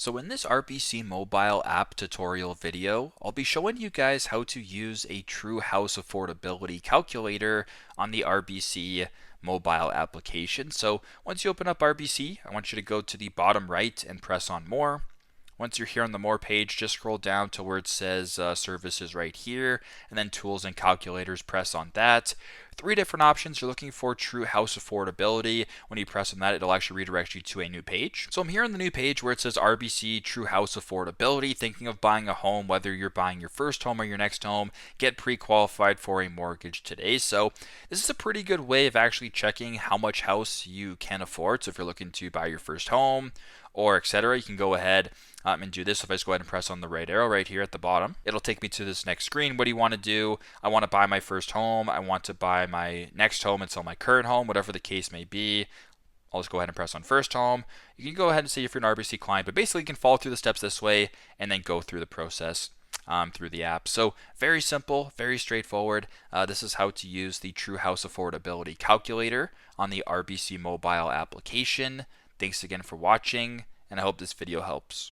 So in this RBC Mobile App tutorial video, I'll be showing you guys how to use a True House Affordability Calculator on the RBC mobile application. So once you open up RBC, I want you to go to the bottom right and press on More. Once you're here on the More page, just scroll down to where it says Services right here, and then Tools and Calculators, press on that. Three different options. You're looking for True House Affordability. When you press on that, it'll actually redirect you to a new page. So I'm here on the new page where it says RBC True House Affordability. Thinking of buying a home, whether you're buying your first home or your next home, get pre-qualified for a mortgage today. So this is a pretty good way of actually checking how much house you can afford. So if you're looking to buy your first home, or etc., you can go ahead and do this. If I just go ahead and press on the right arrow right here at the bottom, it'll take me to this next screen. What do you want to do? I want to buy my first home. I want to buy my next home and sell my current home, whatever the case may be. I'll just go ahead and press on first home. You can go ahead and say if you're an RBC client, but basically you can follow through the steps this way and then go through the process through the app. So very simple, very straightforward. This is how to use the True House Affordability Calculator on the RBC mobile application. Thanks again for watching, and I hope this video helps.